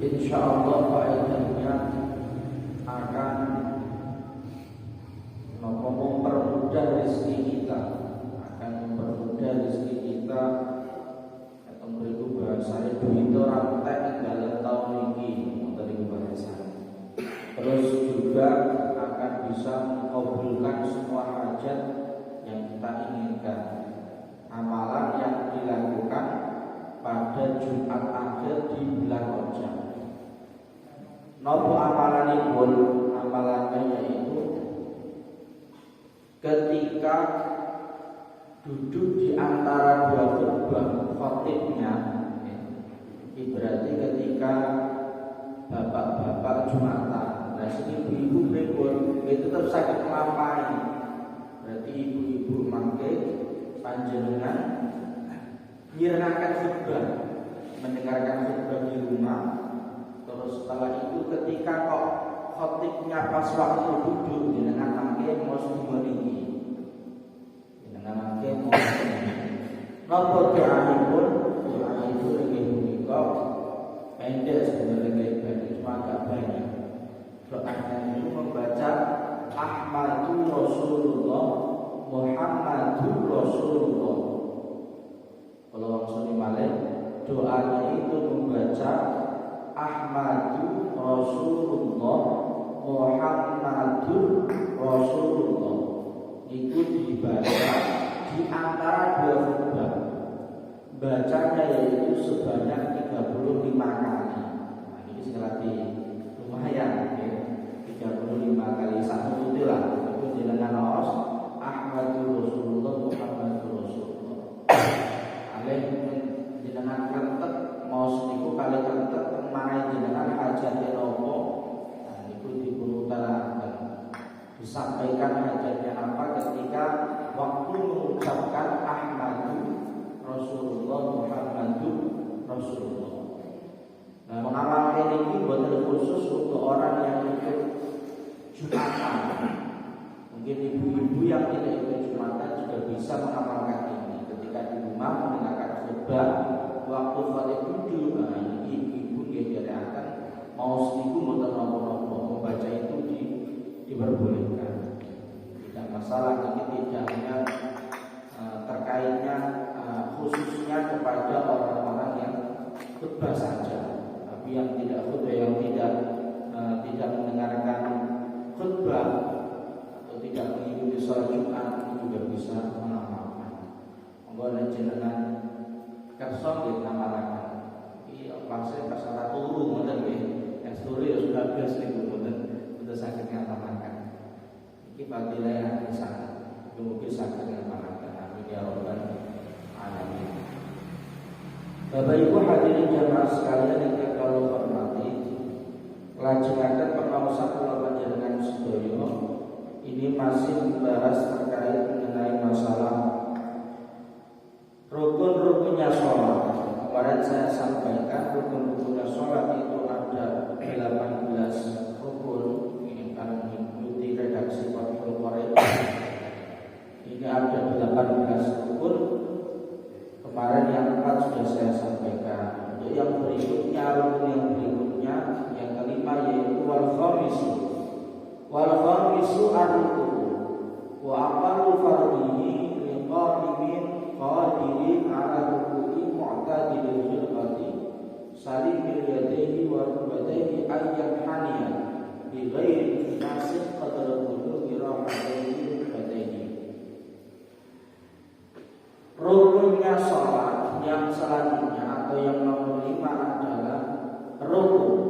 Insyaallah faedahnya akan mempermudah rezeki kita, akan mempermudah rezeki kita, atau beriku bahasanya duit orang tek dalam tahun ini dari bahasanya. Terus juga akan bisa mengabulkan semua hajat yang kita inginkan. Amalan yang dilakukan pada Jumat akhir di bulan Rajab. Nopo amalanipun, amalannya yaitu ketika duduk di antara dua khutbah khotibnya, berarti ketika bapak-bapak Jumatan, nah sini ibu-ibu pripun itu tetap sakit nglampahi. Berarti ibu-ibu mangke panjenengan nyirnakan khutbah, mendengarkan khutbah di rumah. Terus setelah itu ketika kok khotibnya pas waktu duduk dengan mangke mos dimriki, dengan mangke mos napa doaipun, doaipun nggih punika pendek sebenarnya, pendek cuma agak banyak. Doanya itu membaca Ahmadu Rasulullah Muhammadur Rasulullah. Kalau langsung dimalik, doanya itu membaca Ahmadu Rasulullah Muhammadur Rasulullah. Itu dibaca di antara dua khutbah. Bacanya yaitu sebanyak 35 kali. Nah, ini sekali lumayan ya. 35 kali satu itu lah. Itu jenengan os Ahmadu Rasulullah Muhammadur Rasulullah. Alih jenengan kentek maos niku kali kentek marai jenengan hajate nopo. Nah, itu dipunutaraken. Disampaikan hajatnya apa ketika waktu mengucapkan Ahmadu Rasulullah Muhammadur Rasulullah. Nah, mengamalkan ini bukan khusus untuk orang yang ikut Jumatan. Mungkin ibu-ibu yang tidak ikut Jumatan juga bisa mengamalkan ini. Ketika di rumah mendengarkan khutbah, waktu khatib duduk, nah ini ibu-ibu diajarkan mau seminggu mboten napa-napa membaca itu diperbolehkan. Tidak masalah, ini tidak hanya terkaitnya khususnya kepada orang-orang yang khutbah saja, tapi yang tidak khutbah, yang tidak mendengarkan khutbah atau tidak mengikuti sholat Jumat itu juga bisa mengamalkan. Monggo jenengan kersa nggih ngamalaken. Iki langsung pasal turu ngoten nggih. Yang turu ya sudah biasa niku mboten saged ngamalkan. Iki fadilah yang sangat mugi saged ngamalkan. Amin ya rabbal alamin. Bapak Ibu hadirin jamaah sekalian yang kalau hormati, lajengaken pengawasan kula panjenengan sedaya ini masih membahas terkait mengenai masalah rukun-rukunnya sholat. Kemarin saya sampaikan rukun-rukunnya sholat itu ada 18 rukun. Ini kalau mengikuti redaksi Fathul Qorib ini ada 18 rukun. Kemarin yang 4 sudah saya sampaikan. Untuk yang berikutnya, rukun yang berikutnya, yang kelima yaitu wal khamisu. Wal khamisu ar-rukun wa aqallu fardhihi liqa'imin qadirin ala ruku'i mu'tadilil khilqati salimil yadayhi wa rukbatayhi ayyan haniya bi ghairi nasib qadra qulubi rahatayhi rukbatayhi. Rukunnya sholat yang selanjutnya atau yang nomor 5 adalah rukun.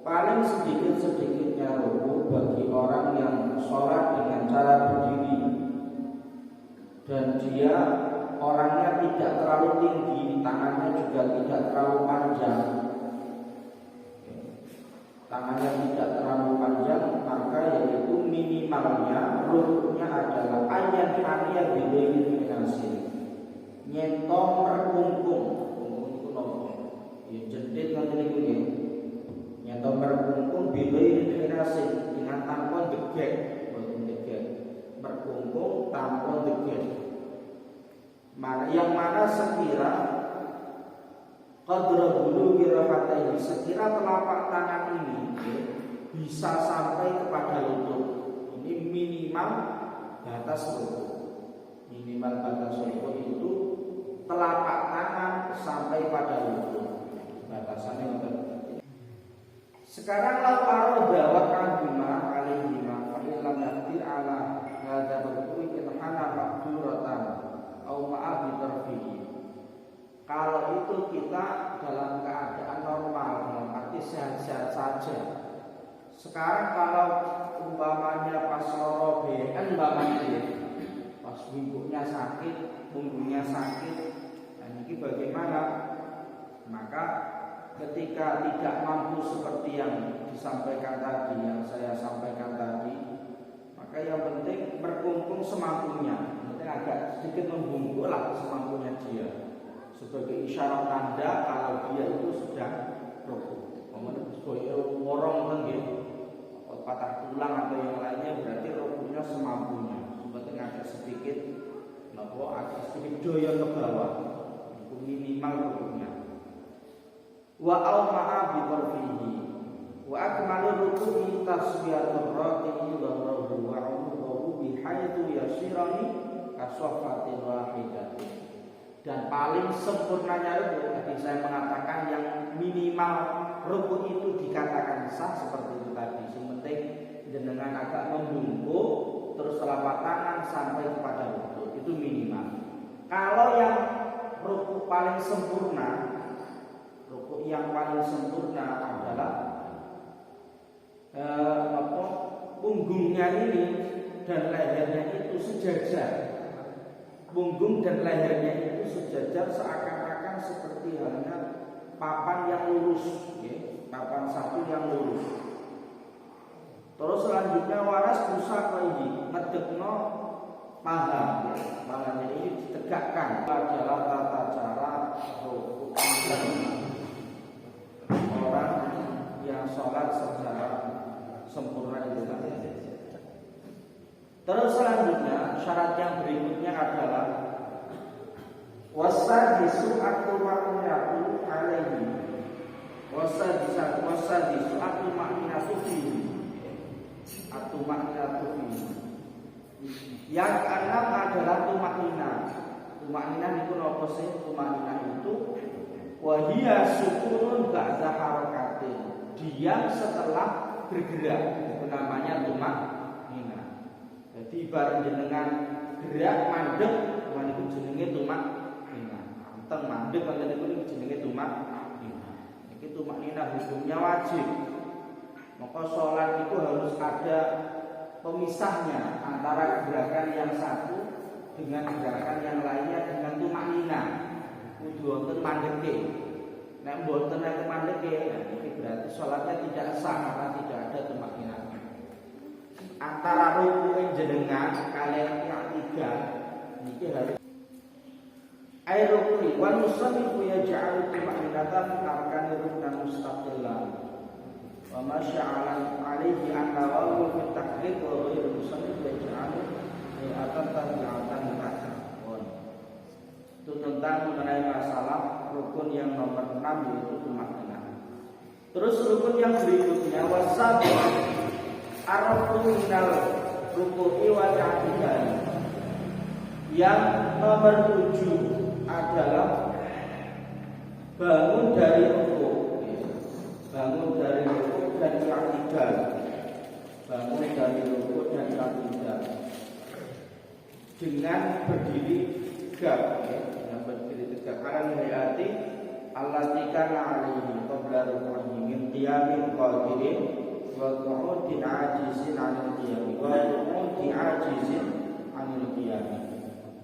Paling sedikit-sedikitnya rukun bagi orang yang sholat dengan cara berdiri dan dia orangnya tidak terlalu tinggi, tangannya juga tidak terlalu panjang. Tangannya tidak terlalu panjang, maka yaitu minimalnya rukunnya adalah ayat haniyah bilail nasir. Nyentong merkungkung, itu nopo? Ya jendit nanti ini. Nyentong merkungkung bilail nasir dengan tampon degek, merkungkung tampon degek. Yang mana sekira qadra bulughi rafatayhi, sekira telapak tangan ini bisa sampai kepada lutut. Ini minimal batas lutut. Minimal batas lutut itu telapak tangan sampai pada lutut. Batasannya untuk. Sekarang lau aroda wa kadima alaihima fa illam yaqdir ala hadza al-qur'i inhana maqduratan au ma'abi tarfihi. Kalau itu kita dalam keadaan normal, dalam arti sehat-sehat saja. Sekarang kalau umpamanya pas loro kan umpamanya pas punggungnya sakit, dan ini bagaimana? Maka ketika tidak mampu seperti yang disampaikan tadi, yang saya sampaikan tadi, maka yang penting berkumpul semampunya. Penting agak sedikit membungkuk lah semampunya dia, sebagai isyarat tanda kalau dia itu sedang rukuk. Kemudian sebagai worong kan gitu, patah tulang atau yang lainnya, berarti rukuknya semampunya. Penting agak sedikit, agak sedikit doyong ke bawah, itu minimal rukuknya. Wa auma'a bi tarfihi wa akmalu ruku'i tasbiyatur raqi'i dhahrahu wa 'umuhu bi haitsu yasirani kasaffatin wahidatin. Dan paling sempurnanya ruku, tadi saya mengatakan yang minimal ruku itu dikatakan sah seperti itu tadi. Yang penting jenengan agak membungkuk terus telapak tangan sampai kepada lutut, itu minimal. Kalau yang ruku paling sempurna, rukuk yang paling sempurna adalah punggungnya ini dan lehernya itu sejajar. Punggung dan lehernya itu sejajar seakan-akan seperti halnya papan yang lurus, ya, papan satu yang lurus. Terus selanjutnya waras pusaka ini ngedekno paha, ya, pahanya ini ditegakkan. Adalah tata cara rukuk orang yang sholat secara sempurna itu kan. Terus selanjutnya syarat yang berikutnya adalah wasadisu at-tumaninatu alaihi. Wasadisu at-tumaninatu fihi. At-tumaninatu fihi. Yang keenam adalah tumanina. Tumanina itu apa sih? Tumanina itu wahia sukunun ba'da harakatin, diam setelah bergerak, itu namanya tumanina. Jadi ibarat jenengan gerak mandek, itu jenenge tumanina. Anteng mandek itu jenenge tumanina. Iki tumanina hukumnya wajib. Maka sholat itu harus ada pemisahnya antara gerakan yang satu dengan gerakan yang lainnya dengan tumanina. Kudu wonten mandeke. Nek mboten nek mandeke, iki berarti salatnya tidak sah karena tidak ada tumanina. Antara rukuk jenengan kalian i'tidal niki harus rukuk wa nusallifu yaj'alu tumaninatan arkani ruknan mustaqillan. Wa ma sya'ala alaihi anna wa fi taklif wa ghairu musallif yaj'alu akan tabi'atan ta'awun. Itu tentang mengenai masalah rukun yang nomor 6 yaitu tumanina. Terus rukun yang berikutnya wasab ar-rukun minal ruku'i wa i'tidal. Yang nomor 7 adalah bangun dari rukuk. Bangun dari rukuk dan i'tidal. Bangun dari rukuk dan i'tidal dengan berdiri tegak, ya, dengan berdiri tegak. Karena hayati allati kana alaihi qabla ruku'ihi min qiyamin qadirin wa qu'udin ajizin 'anil qiyam wa qu'udin ajizin 'anil qiyam.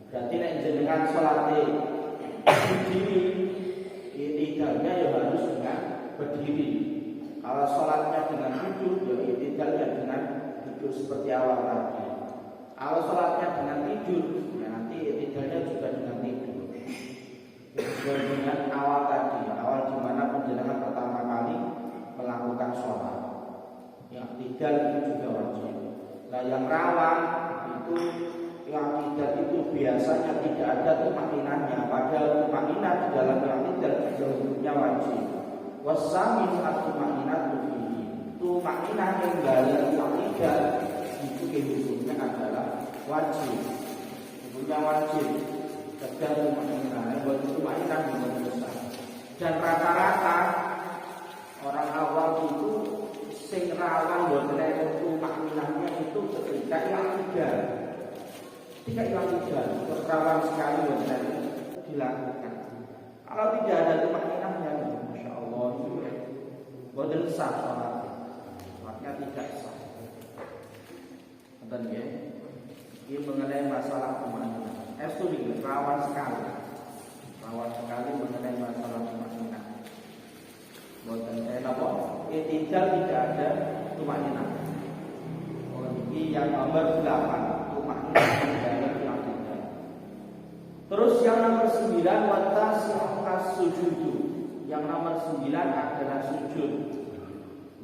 Berarti nek jenengan salate berdiri, i'tidalnya ya harus dengan berdiri. Kalau salatnya dengan duduk, ya i'tidalnya dengan duduk seperti awal tadi. Kalau salatnya dengan tidur, ya nanti i'tidalnya juga dengan tidur. Sesuai dengan awal tadi, awal di mana penjelasan pertama kali melakukan sholat. Yang i'tidal itu juga wajib. Nah yang rawan itu yang i'tidal itu biasanya dan tidak ada tumaninahnya, padahal tumaninah di dalam i'tidal juga hukumnya wajib. Wasamin at-tumaninatu fihi, tumaninah yang dalam i'tidal itu hukumnya adalah wajib. Hukumnya wajib. Kerja tumaninah, buat tumaninah bukan dosa. Dan rata-rata orang awam itu sing rawan boten tumaninahnya itu ketika i'tidal. Ketika i'tidal, rawan sekali boten dilakukan. Kalau tidak ada tumaninahnya, masya Allah itu boten sah sholatnya tidak sah. Betul ya? Ini mengenai masalah tumaninah. Studi rawan sekali mengenai masalah tumaninah. Boten apa? I'tidal tidak ada tumaninah. Ini yang nomor 8, tumaninah dalam i'tidal. Terus yang nomor 9 watasi'u as-sujudu. Yang nomor 9 adalah sujud.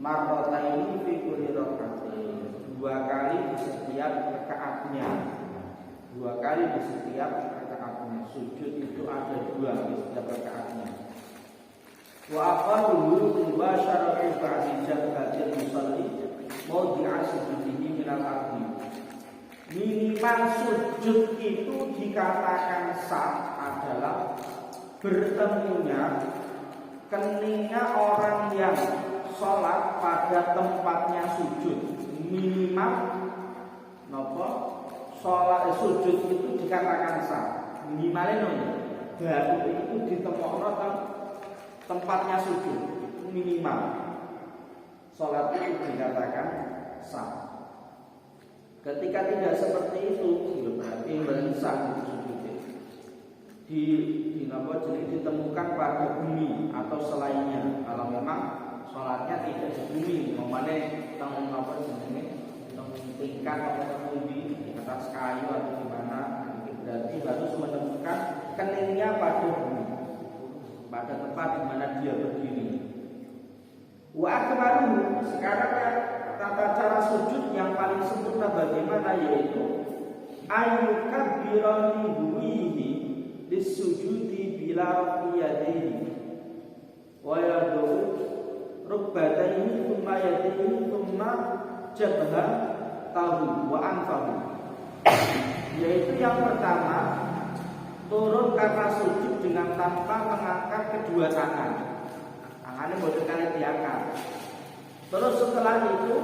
Marrataini fi kulli raka'atain. 2 kali di setiap rakaatnya. 2 kali di setiap rakaatnya. Sujud itu ada 2 di setiap rakaatnya. Wa aqallu mubasharatu ba'di jabhatil musalli mawdi'a sujudihi min al-ardi. Minimal sujud itu dikatakan sah adalah bertemunya keningnya orang yang sholat pada tempatnya sujud. Minimal nopo sholat sujud itu dikatakan sah. Minimalnya baru itu ditemokno tempatnya sujud. Minimal sholat itu dikatakan sah. Ketika tidak seperti itu, berarti bersah sujudnya. Ditemukan pada bumi atau selainnya. Kalau memang sholatnya tidak di bumi, memangnya tingkat atau di atas kayu atau di mana, berarti harus menemukan keningnya pada bumi, pada tempat di mana dia berdiri. Wa akbaru, sekarang tata cara sujud yang paling sempurna bagaimana, yaitu ayyukabbirani huwihi disujudi bila rafiyadaihi wa yadu rukbataihi thumma yadaihi thumma jabha tahu wa anfahu. Yaitu yang pertama, turun karena sujud dengan tanpa mengangkat kedua tangan. Tangannya boleh kali diangkat. Terus setelah itu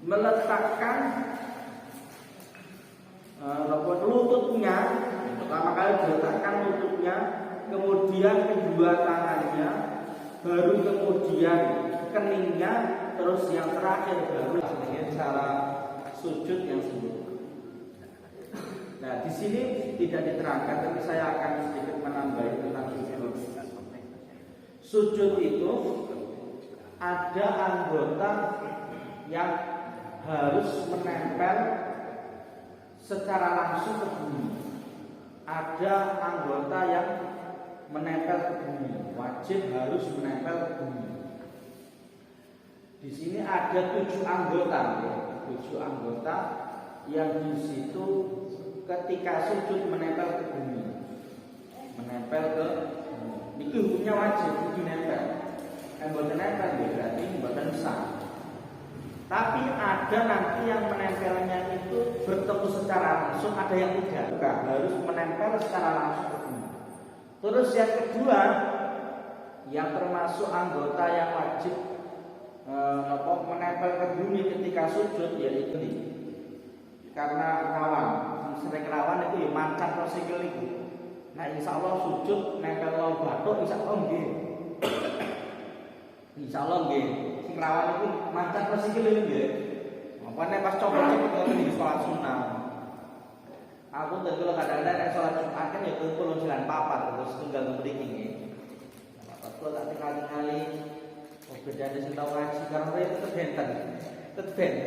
meletakkan lututnya, pertama kali diletakkan lututnya, kemudian kedua tangannya, baru kemudian keningnya, terus yang terakhir baru cara sujud yang sempurna. Nah, di sini tidak diterangkan, tapi saya akan sedikit menambah tentang sujud. Sujud itu ada anggota yang harus menempel secara langsung ke bumi. Ada anggota yang menempel ke bumi, wajib harus menempel ke bumi. Di sini ada 7 anggota, 7 anggota yang di situ ketika sujud menempel ke bumi, menempel ke bumi. Itu hukumnya wajib, itu nempel. Buatan nempel berarti buatan sah. Tapi ada nanti yang menempelnya itu bertemu secara langsung, ada yang tidak. Harus menempel secara langsung. Terus yang kedua, yang termasuk anggota yang wajib menempel ke bumi ketika sujud, yaitu ini. Karena rawan, sering rawan itu ya mancat prosikil itu. Nah, insya Allah sujud nempel lo batuk, insya Allah nggih. Insya Allah nggih. Sing rawan itu mancat prosikil itu nggih. Makanya pas coba-coba kalau di sholat sunnah. Aku tentu kadang-kadang nek sholat Jumat kan ya kumpul jalan papat terus tunggal mriki nggih. Papat kula tak kali-kali bedane sing tau ngaji karo itu tetep benten.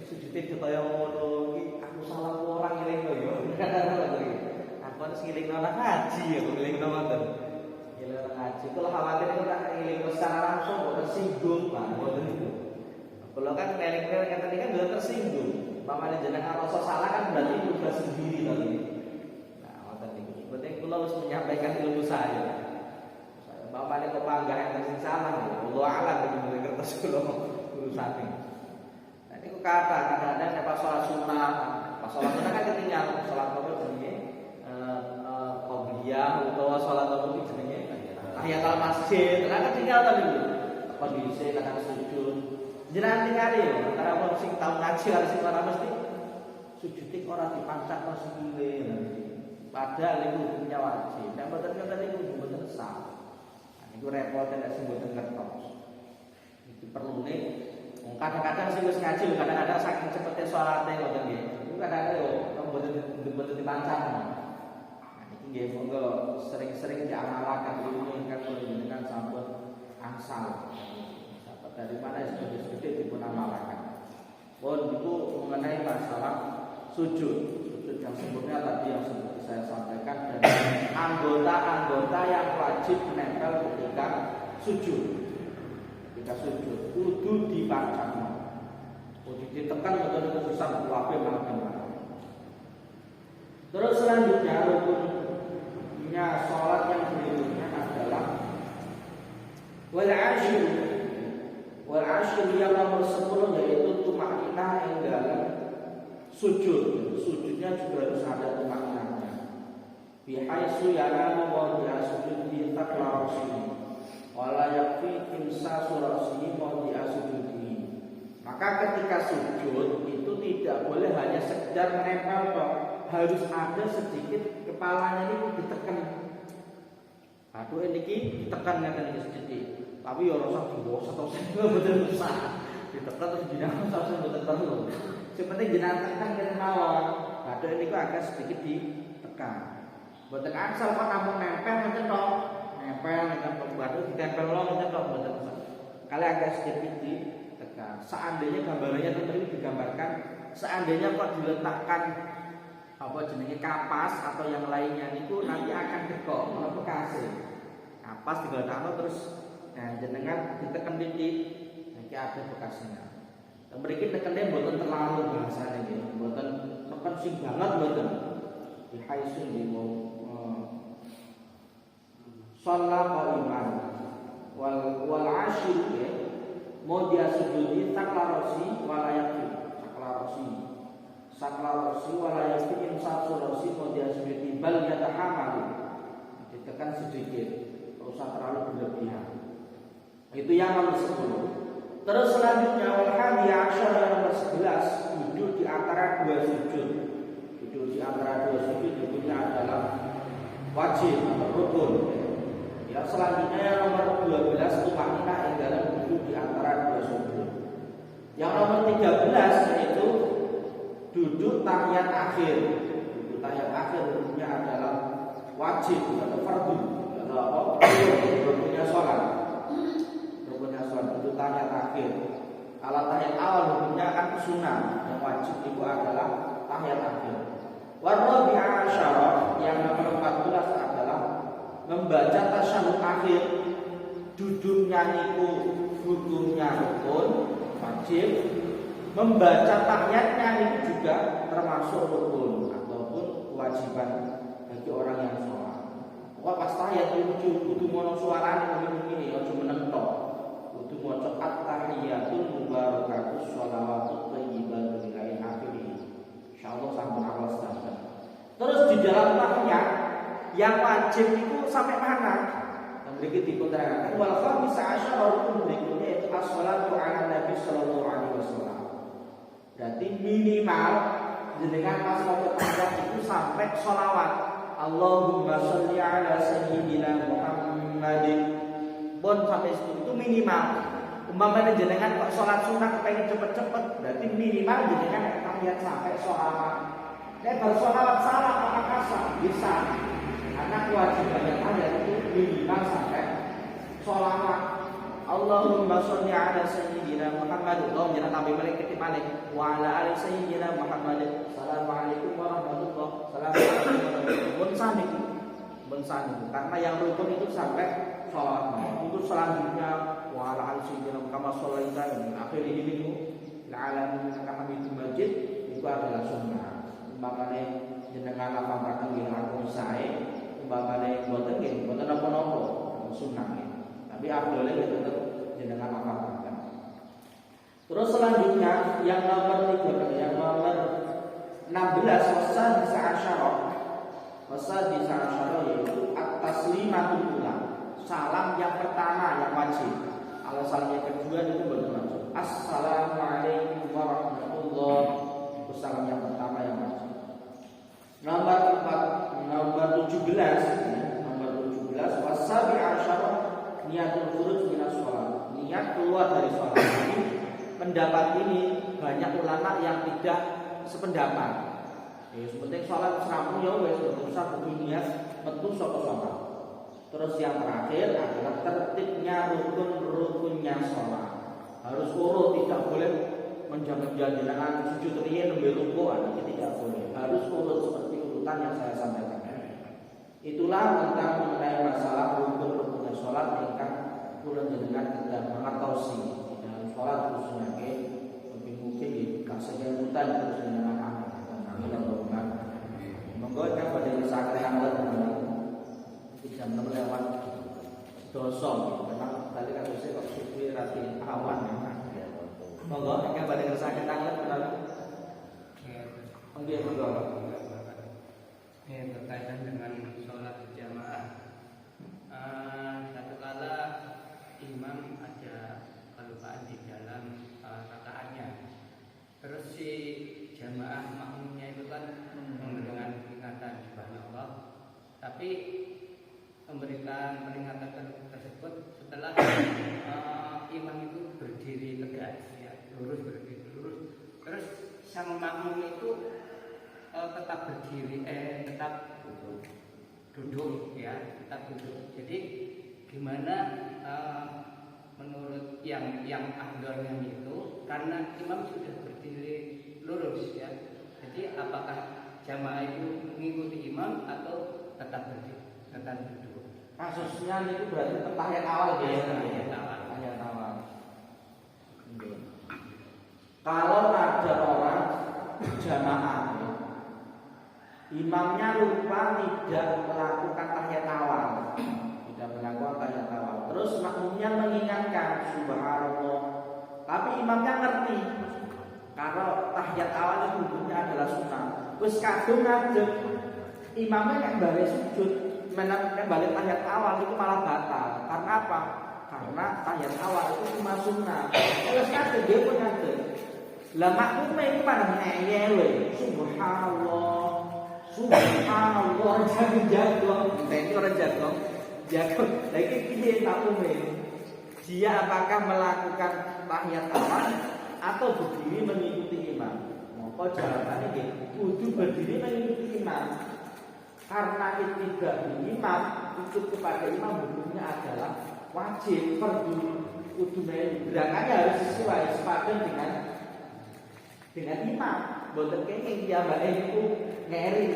Sujudé kaya ngono iki aku salah orang ngelingno yo. Aku harus ngelingno anak ngaji ya, ngelingno ngoten. Ngelingno ngaji kula khawatir kok tak ngelingno secara langsung kok tersinggung, Pak. Ngoten niku. Kalau kan ngelingno ngeten iki kan udah tersinggung. Pamane jenengan rasa salah kan berarti tugas sendiri tadi. saya. Bapaknya kok panggah yang sing salah, Allah alam di kertas kula urusane. Nah niku kadang-kadang pas sholat sunnah, kan ketinggal sholat apa jenenge qobliyah utawa sholat apa jenenge tahiyatul masjid, kan ketinggal tadi. Kondisi kadang sujud. Jenengan tinggali yo, antara wong sing tau ngaji karo sing ora mesti sujud iki ora dipancak karo sikile. Padahal itu hukumnya wajib. Nek mboten ngoten niku mboten sah. Itu repot nek sing mboten ngertos. Iki perlune kadang-kadang sing wis ngaji kadang-kadang saking cepete salate ngoten nggih. Iku kadang-kadang yo mboten dipancang. Nah iki nggih monggo sering-sering diamalaken ilmu ingkang panjenengan sampun angsal. Sahabat dari mana sedikit dipun amalaken. Pun itu mengenai masalah sujud. Sujud yang sebelumnya tadi yang seperti saya sampaikan dan anggota-anggota yang wajib menempel ketika sujud. Ketika sujud kudu dipancang. Kudu ditekan betul itu susah kuwabe malah. Terus selanjutnya rukunnya salat yang berikutnya adalah wal ashir yang nomor 10 yaitu tumakninah yang dalam sujud. Sujudnya juga harus ada tumakninahnya. Bihaitsu yanamu wa sujud di taqla rasyihi wala yakfi imsasu rasyihi wa sujudi. Maka ketika sujud itu tidak boleh hanya sekedar menempel toh, harus ada sedikit kepalanya ini ditekan. Aduh ini ditekan ngeten iki sedikit. Tapi ya ora usah diwos atau betul usah. Ditekan terus jenengan usah mboten perlu. Sing penting jenengan tekan kene mawon. Aduh ini kok agak sedikit ditekan. Mboten asal kok namung nempel ngoten tok. Nempel dengan batu ditempel lo ngoten tok mboten usah. Kali agak sedikit ditekan. Seandainya gambarannya tadi digambarkan, seandainya kok diletakkan apa jenenge kapas atau yang lainnya itu nanti akan dekok ono bekase. Kapas diletakno terus jenengan ditekan titik nanti ada bekasnya. Yang berikut tekannya mboten terlalu bahasane nggih, mboten tekan sing banget mboten. Di haisun di mau shalah qaiman wal ashir mau dia sujudi taklarosi walayati saklarosi walayati imsasurasi mau dia sujudi bal yatahamadu ditekan sedikit, tidak usah terlalu berlebihan. Itu yang nomor 10. Terus selanjutnya wal hadi asyar yang nomor 11 duduk di antara dua sujud. Duduk di antara dua sujud duduknya adalah wajib atau rukun. Ya selanjutnya yang nomor 12 tumakninah yang dalam duduk di antara dua sujud. Yang nomor 13 yaitu duduk tahiyat akhir. Duduk tahiyat akhir duduknya adalah wajib atau fardu atau apa? Rukunnya sholat. Rukunnya sholat itu tahiyat akhir. Kalau tahiyat awal hukumnya kan sunnah, yang wajib itu adalah tahiyat akhir. Warabi'a asyarah yang nomor 14 adalah membaca tasyahud akhir. Duduknya itu hukumnya rukun wajib. Membaca tahiyatnya itu juga termasuk rukun ataupun kewajiban bagi orang yang sholat. Pokoknya pas tahiyat itu kudu mono suarane ngene aja menentok. Kudu maca at-tahiyatul mubarakatus sholawatut thayyibatu lillahi akhirih. Insyaallah sampun awal sedaya. Terus di dalam tahiyat yang wajib itu sampai mana? Yang berikut diterangkan wal khamis asyara rukun berikutnya yaitu as-shalatu ala nabi sallallahu alaihi wasallam. Berarti minimal jenengan pas maca tahiyat itu sampai sholawat. Allahumma sholli ala sayyidina Muhammadin. Bon sampai itu minimal. Umpamanya jenengan kok sholat sunnah pengen cepet-cepet, berarti minimal jenengan tahiyat sampai sholawat. Nek bersholawat salah apa kasar bisa. Karena kewajibannya tahiyat itu minimal sampai sholawat. Allahumma sholli ala sayyidina Muhammad. Allah jangan tambah balik ketik balik. Wa ala ali sayyidina Muhammad. Assalamualaikum warahmatullahi wabarakatuh. Bensani. Karena yang rukun itu sampai sholat. Untuk selanjutnya wa ala ali sayyidina Muhammad sallallahu alaihi wasallam. Akhir ini itu alamin hamidul majid itu adalah sunnah. Makanya jenengan lapangan nggih langkung sae umpamane mboten nggih mboten napa-napa sunah nggih. Tapi afdole ya tetep jenengan hafalkan. Terus selanjutnya yang nomor 16 wasa bisa asyara yaitu at-taslimatul ula. Salam yang pertama yang wajib. Kalau salam yang kedua itu belum wajib. Assalamualaikum warahmatullahi wabarakatuh. Itu salam yang pertama yang wajib. Nomor 17 wasabi asyara niatul khuruj minas shalah. Niat keluar dari shalat. Jadi pendapat ini banyak ulama yang tidak sependapat. Ya sepenting sholat seramu ya wis usah kudu niat metu saka sholat. Terus yang terakhir adalah tertibnya rukun-rukunnya sholat. Harus urut, tidak boleh menjangan-jangan sujud riya nembe rukuan, itu tidak boleh. Harus urut seperti urutan yang saya sampaikan. Itulah tentang mengenai masalah rukun-rukunnya sholat yang kula jenengan kedah mangertosi di dalam sholat khususnya lebih mungkin dikasih urutan terus dengan amal. Monggo yang pada misalkan tanggal jam 6 lewat dosong, memang tadi kan saya kok sufi rati awan memang. Monggo yang pada misalkan tanggal kenapa? Monggo. Berkaitan dengan sholat berjamaah. Satu kala imam ada kelupaan di dalam rakaatnya. Terus si jamaah makmumnya itu kan memberikan peringatan subhanallah, tapi memberikan peringatan tersebut setelah imam itu berdiri tegak, ya, berdiri lurus. Terus sang makmum itu tetap berdiri, tetap duduk, ya, tetap duduk. Jadi gimana menurut yang afdalnya itu, karena imam sudah berdiri lurus, ya. Jadi apakah jamaah itu mengikuti imam atau tetap berdiri, tetap duduk? Kasusnya itu berarti tahiyat awal ya. Tahiyat awal. Kalau ada orang jamaah, imamnya lupa tidak melakukan tahiyat awal, terus makmumnya mengingatkan subhanallah, tapi imamnya ngerti kalau tahiyat awal itu hukumnya adalah sunnah. Wis kadung ngadeg imamnya yang balik sujud, yang balik tahiyat awal itu malah batal. Karena apa? Karena tahiyat awal itu cuma sunnah. Wis kadung dia pun ngadeg. Lah makmumnya itu pada ngeyel, subhanallah, jangan jatuh. Ini orang jatuh. Lagi ini makmumnya. Dia apakah melakukan tahiyat awal atau berdiri mengikuti imam? Maka jawabannya gitu, kudu berdiri mengikuti imam. Karena ittiba imam, ikut kepada imam hukumnya adalah wajib, fardu, kudu melu. Gerakannya harus sesuai sepadan dengan imam. Boten kenging dia mbak itu ngeri.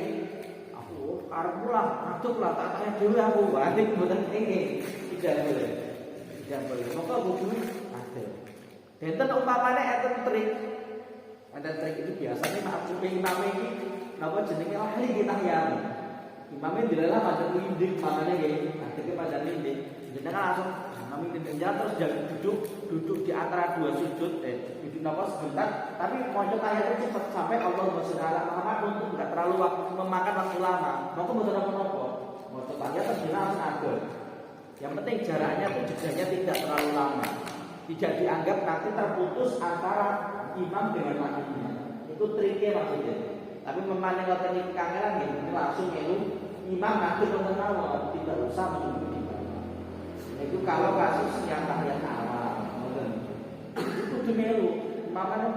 Aku arep lah, aduk lah, tak tanya dulu aku. Wadik boten kenging. Tidak boleh. Maka kudu ada. Benten umpamane enten trik. Ada trik itu biasanya maksudnya imam ini napa jenenge ahli kita ya. Imamnya dilalah pada lindik makanya nggih. Akhirnya pada lindik. Jenengan langsung imam lindik terus jangan duduk di antara dua sujud duduk napa sebentar, tapi maca ayat itu cepat sampai Allahumma sholli ala Muhammad untuk enggak terlalu memakan waktu lama. Maka mboten napa-napa. Maca ayat terus langsung ada. Yang penting jaraknya itu jedanya tidak terlalu lama. Tidak dianggap nanti terputus antara imam dengan makmumnya. Itu triknya maksudnya. Tapi memandang ngoten iki kangelan nggih, langsung melu imam nanti wonten mawon, tidak usah menunggu imam. Itu kalau kasus yang tahiyat awal, ngoten. Itu kudu melu, imamane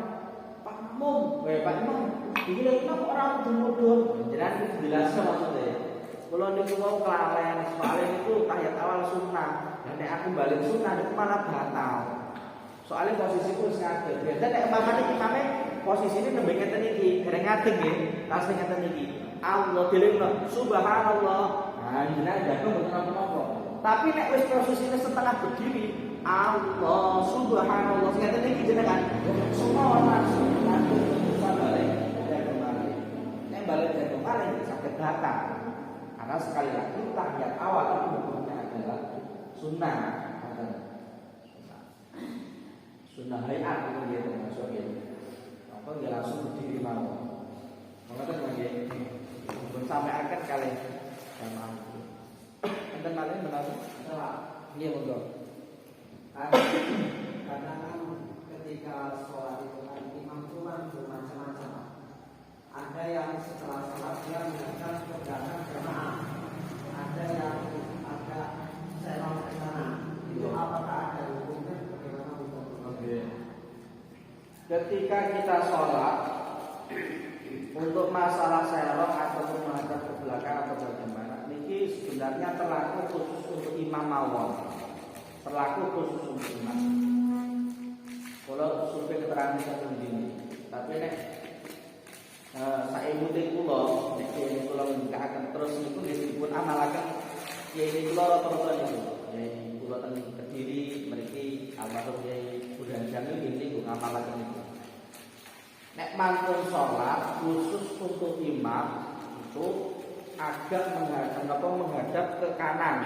Pak Mum, Pak Imam, iki lho kok ora kudu mundur. Jenengan jelasno maksudnya. Kalau niku mau kelalen, soalnya itu tahiyat awal sunnah. Dan nek aku balik sunnah itu malah batal. Soalnya posisiku wis ngadeg. Dan nek umpamane imame posisine nembe ngeten iki, dereng ngadeg nggih, langsung ngeten iki. Allah dilingno subhanallah. Nah, jenengan jago mboten napa-napa. Tapi nek wis posisine setengah berdiri, Allah subhanallah ngeten iki jenengan semua langsung ngadeg balik. Nek balik dari kemarin sakit batal. Karena sekali lagi tahiyat awal itu hukumnya adalah sunnah. Sunnah hayat itu dia termasuk ya. Apa dia langsung berdiri mau. Mengatakan lagi, belum sampai akad kali sama itu. Enten kalian benar? Salah. Iya betul. Karena kan ketika sholat itu kan imam itu kan bermacam-macam. Ada yang setelah sholat dia mengajar ke belakang jemaah. Ada yang agak serong ke sana. Itu apakah ada hukumnya? Bagaimana hukumnya? Oke. Ketika kita sholat untuk masalah serong ataupun menghadap ke belakang atau bagaimana, ini sebenarnya terlaku khusus untuk imam mawon. Terlaku khusus untuk imam. Kalau survei keterangan kita begini, tapi nek saya ikuti pulau, nek ini pulau akan terus itu disebut amalakan. Ya ini pulau terus itu, ya ini pulau tentang Kediri, mereka almarhum ya udah jangan ini amalakan itu. Nek mantun sholat khusus untuk imam itu agak menghadap ke kanan,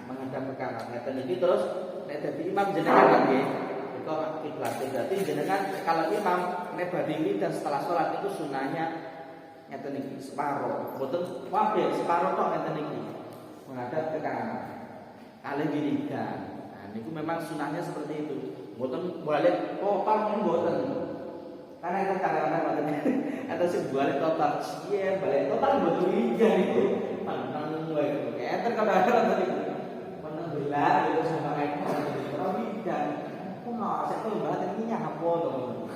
menghadap ke kanan. Jadi terus nek dadi imam jenengan lagi, itu kiblat. Berarti jenengan kalau imam nek berdiri dan setelah sholat itu sunahnya ngeten iki separuh, boten wabeh separuh tok ngeten iki menghadap ke kanan. Kalih wiridan. Nah niku memang sunahnya seperti itu. Boten balik total mboten. Karena itu kadang-kadang atau sih balik total, iya balik total betul wiridan itu. Pantang wae. Enten kadang-kadang tadi menang gelar itu sama ekor wiridan. Kuno saya tuh bahas ini apa tuh.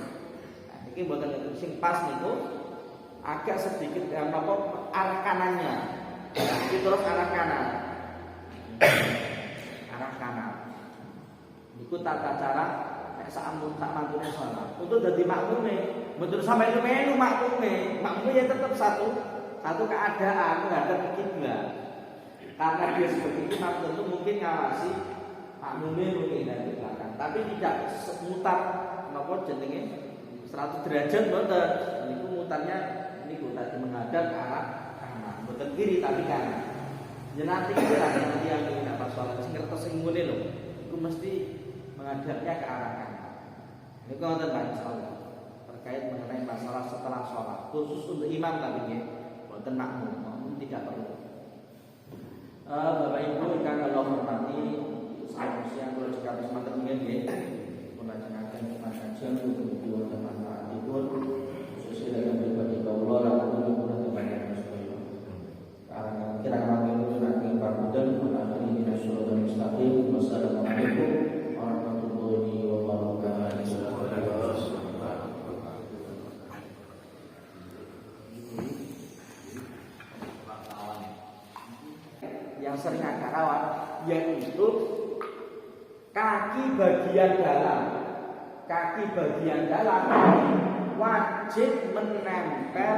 Nah ini buatan sing pas niku agak sedikit arah kanannya. Jadi terus arah kanan. Arah kanan. Niku tata cara nek sak mantune sholat. Untuk dadi makmume, betul sampai itu menu makmume. Makmume ya tetap satu keadaan menghadap ke kiblat. Karena dia seperti itu tentu mungkin ngawasi makmume mungkin dari belakang. Tapi tidak semutar napa jenenge 100 derajat mboten. Niku mutarnya niku tadi menghadap ke arah kanan, mboten kiri tapi kanan. Jenengan kira nanti yang tidak pas sholat sing ngertos sing ngene lho, iku mesti menghadapnya ke arah kanan. Niku wonten Pak insyaallah. Terkait mengenai masalah setelah sholat, khusus untuk imam tapi nggih, mboten makmum tidak perlu. Bapak Ibu ingkang kula hormati, selamat siang kula juga semanten nggih. Mulajaken kajian mugi wonten manfaatipun khususnya dalam pribadi kula lan kula kebanyakan sedaya. Kira-kira mungkin pamungkas menawi minasyaitonir mustaqim. Wassalamualaikum warahmatullahi wabarakatuh. Yang sering agak rawan yaitu kaki bagian dalam wajib menempel